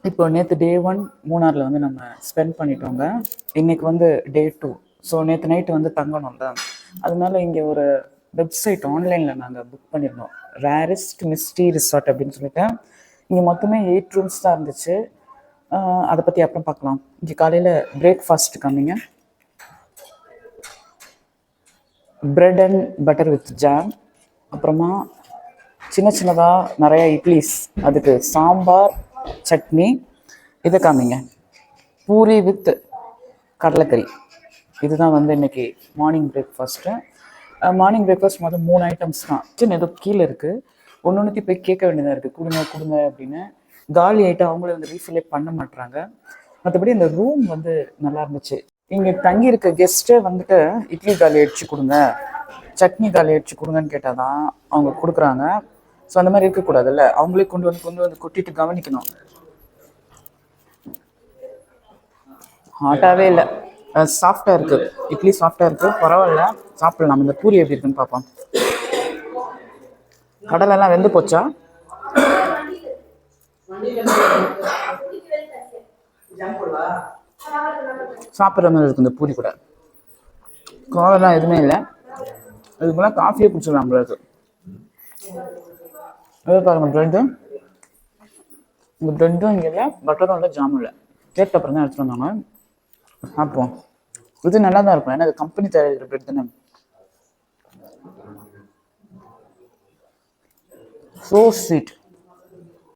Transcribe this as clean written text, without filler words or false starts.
இப்போ நேற்று டே 1 மூணாரில் வந்து நம்ம ஸ்பெண்ட் பண்ணிட்டோங்க. இன்னைக்கு வந்து டே 2. ஸோ நேற்று நைட்டு வந்து தங்கணும்ல, அதனால இங்கே ஒரு வெப்சைட் ஆன்லைனில் நாங்கள் புக் பண்ணியிருந்தோம். ரேரஸ்ட் மிஸ்டி ரிசார்ட் அப்படின்னு சொல்லிட்டு. இங்கே மொத்தமே 8 ரூம்ஸ் தான் இருந்துச்சு. அதை பற்றி அப்புறம் பார்க்கலாம். இங்கே காலையில் பிரேக்ஃபாஸ்ட் கம்மிங்க. Bread and butter with jam, அப்புறமா சின்ன சின்னதாக நிறைய இட்லிஸ், அதுக்கு சாம்பார் சட்னி. இதை காமிங்க, பூரி வித் கடலைக்கறி. இதுதான் வந்து இன்னைக்கு மார்னிங் பிரேக்ஃபாஸ்ட்டு. மார்னிங் பிரேக்ஃபாஸ்ட் மொத்தம் 3 ஐட்டம்ஸ் தான். சின்ன ஏதோ கீழே இருக்குது, ஒன்று போய் கேட்க வேண்டியதாக இருக்குது, கொடுங்க கொடுங்க அப்படின்னு. காலி ஐட்டம் அவங்களே வந்து ரீஃபில்லே பண்ண மாட்டுறாங்க. மற்றபடி இந்த ரூம் வந்து நல்லா இருந்துச்சு. இங்கே தங்கி இருக்க கெஸ்ட்டே வந்துட்டு இட்லி காலி அடிச்சு கொடுங்க, சட்னி காலி அடிச்சு கொடுங்கன்னு கேட்டால் தான் அவங்க கொடுக்குறாங்க. ஸோ அந்த மாதிரி இருக்கக்கூடாதுல்ல, அவங்களே கொண்டு வந்து கொட்டிட்டு கவனிக்கணும். ஹாட்டாகவே இல்லை, சாஃப்டாக இருக்குது. இட்லி சாஃப்டாக இருக்குது, பரவாயில்ல, சாப்பிடலாம். இந்த பூரி எப்படி இருக்குன்னு பார்ப்போம். கடலெல்லாம் வெந்து போச்சா? சாப்பிட்ற மாதிரி இருக்குது இந்த பூரி கூட. காரெல்லாம் எதுவுமே இல்லை. இதுக்கு மேலே காஃபியே குடிச்சிடலாம் நம்மளுக்கு. பாருங்க, ப்ரெட்டு. இந்த ப்ரெட்டும் இங்கே இல்லை, பட்டரும் இல்லை, ஜாமும் இல்லை. கேட்ட அப்புறம் தான் எடுத்துகிட்டு வந்தாங்க. பார்ப்போம். இது நல்லா தான் இருக்கும், ஏன்னா இது கம்பெனி தயாரிக்கிற ப்ரெட் தானே. So sweet.